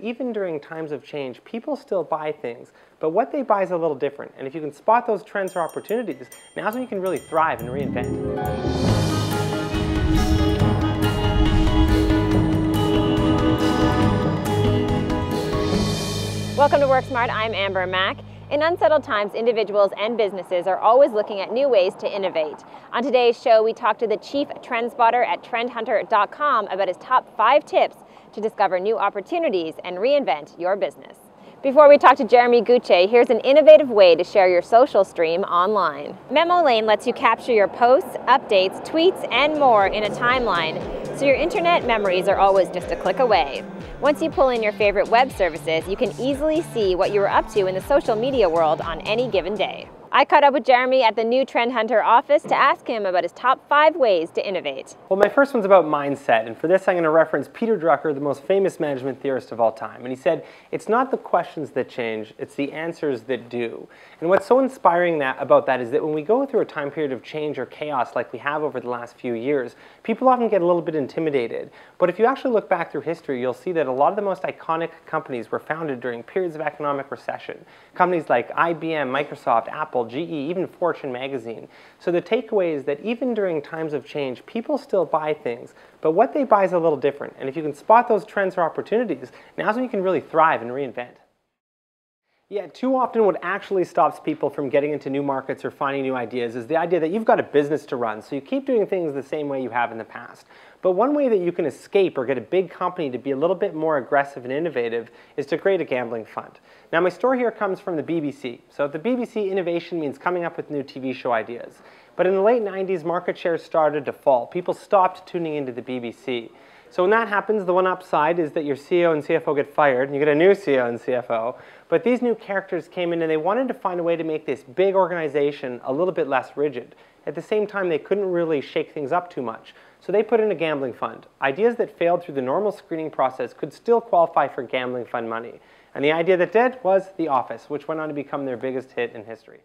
Even during times of change, people still buy things, but what they buy is a little different. And if you can spot those trends or opportunities, now's when you can really thrive and reinvent. Welcome to Work Smart. I'm Amber Mack. In unsettled times, individuals and businesses are always looking at new ways to innovate. On today's show, we talk to the chief trend spotter at trendhunter.com about his top 5 tips to discover new opportunities and reinvent your business. Before we talk to Jeremy Gutsche, here's an innovative way to share your social stream online. Memo Lane lets you capture your posts, updates, tweets, and more in a timeline, so your internet memories are always just a click away. Once you pull in your favorite web services, you can easily see what you were up to in the social media world on any given day. I caught up with Jeremy at the new Trend Hunter office to ask him about his top 5 ways to innovate. Well, my first one's about mindset, and for this I'm going to reference Peter Drucker, the most famous management theorist of all time. And he said, it's not the questions that change, it's the answers that do. And what's so inspiring about that is that when we go through a time period of change or chaos like we have over the last few years, people often get a little bit intimidated. But if you actually look back through history, you'll see that a lot of the most iconic companies were founded during periods of economic recession. Companies like IBM, Microsoft, Apple, GE, even Fortune magazine. So the takeaway is that even during times of change, people still buy things, but what they buy is a little different. And if you can spot those trends or opportunities, now's when you can really thrive and reinvent. Yeah, too often what actually stops people from getting into new markets or finding new ideas is the idea that you've got a business to run, so you keep doing things the same way you have in the past. But one way that you can escape or get a big company to be a little bit more aggressive and innovative is to create a gambling fund. Now, my story here comes from the BBC. So at the BBC, innovation means coming up with new TV show ideas. But in the late 90s, market shares started to fall. People stopped tuning into the BBC. So when that happens, the one upside is that your CEO and CFO get fired, and you get a new CEO and CFO. But these new characters came in, and they wanted to find a way to make this big organization a little bit less rigid. At the same time, they couldn't really shake things up too much. So they put in a gambling fund. Ideas that failed through the normal screening process could still qualify for gambling fund money. And the idea that did was The Office, which went on to become their biggest hit in history.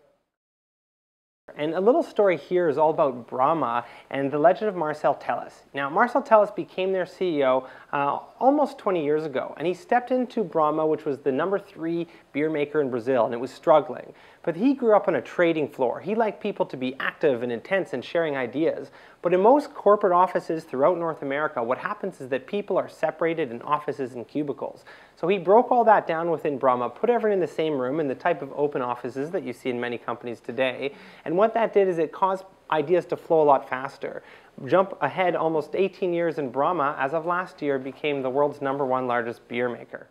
And a little story here is all about Brahma and the legend of Marcel Tellis. Now, Marcel Tellis became their CEO almost 20 years ago, and he stepped into Brahma, which was the #3 beer maker in Brazil, and it was struggling. But he grew up on a trading floor. He liked people to be active and intense and sharing ideas. But in most corporate offices throughout North America, what happens is that people are separated in offices and cubicles. So he broke all that down within Brahma, put everyone in the same room in the type of open offices that you see in many companies today. And what that did is it caused ideas to flow a lot faster. Jump ahead almost 18 years, and Brahma, as of last year, became the world's #1 largest beer maker.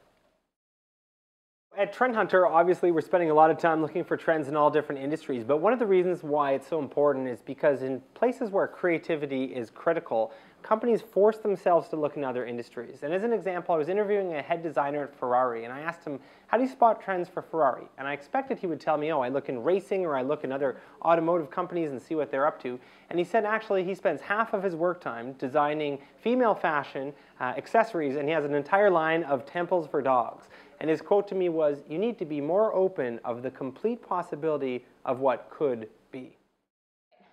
At Trend Hunter, obviously, we're spending a lot of time looking for trends in all different industries, but one of the reasons why it's so important is because in places where creativity is critical, companies force themselves to look in other industries. And as an example, I was interviewing a head designer at Ferrari, and I asked him, how do you spot trends for Ferrari? And I expected he would tell me, oh, I look in racing or I look in other automotive companies and see what they're up to. And he said actually he spends half of his work time designing female fashion, accessories, and he has an entire line of temples for dogs. And his quote to me was, you need to be more open of the complete possibility of what could be.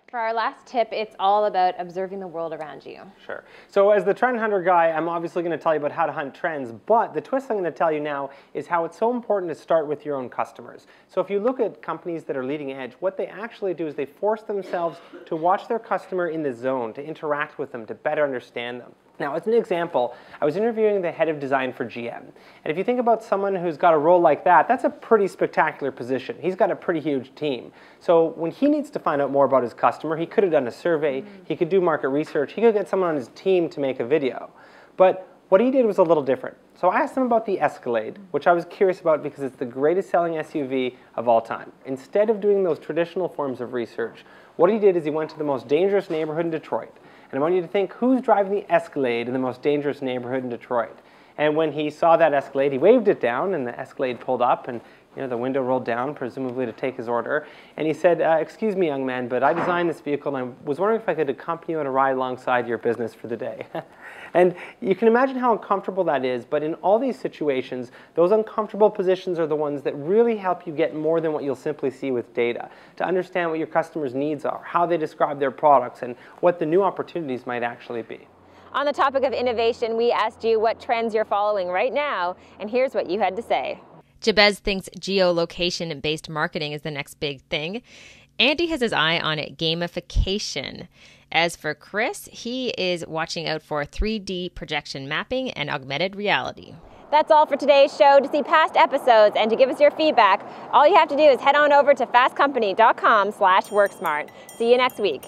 For our last tip, it's all about observing the world around you. Sure. So as the Trend Hunter guy, I'm obviously going to tell you about how to hunt trends, but the twist I'm going to tell you now is how it's so important to start with your own customers. So if you look at companies that are leading edge, what they actually do is they force themselves to watch their customer in the zone, to interact with them, to better understand them. Now, as an example, I was interviewing the head of design for GM. And if you think about someone who's got a role like that, that's a pretty spectacular position. He's got a pretty huge team. So when he needs to find out more about his customer, he could have done a survey, he could do market research, he could get someone on his team to make a video. But what he did was a little different. So I asked him about the Escalade, which I was curious about because it's the greatest selling SUV of all time. Instead of doing those traditional forms of research, what he did is he went to the most dangerous neighborhood in Detroit. And I want you to think, who's driving the Escalade in the most dangerous neighborhood in Detroit? And when he saw that Escalade, he waved it down, and the Escalade pulled up, and the window rolled down, presumably to take his order. And he said, excuse me, young man, but I designed this vehicle, and I was wondering if I could accompany you on a ride alongside your business for the day. And you can imagine how uncomfortable that is, but in all these situations, those uncomfortable positions are the ones that really help you get more than what you'll simply see with data, to understand what your customers' needs are, how they describe their products, and what the new opportunities might actually be. On the topic of innovation, we asked you what trends you're following right now, and here's what you had to say. Jabez thinks geolocation-based marketing is the next big thing. Andy has his eye on gamification. As for Chris, he is watching out for 3D projection mapping and augmented reality. That's all for today's show. To see past episodes and to give us your feedback, all you have to do is head on over to fastcompany.com/worksmart. See you next week.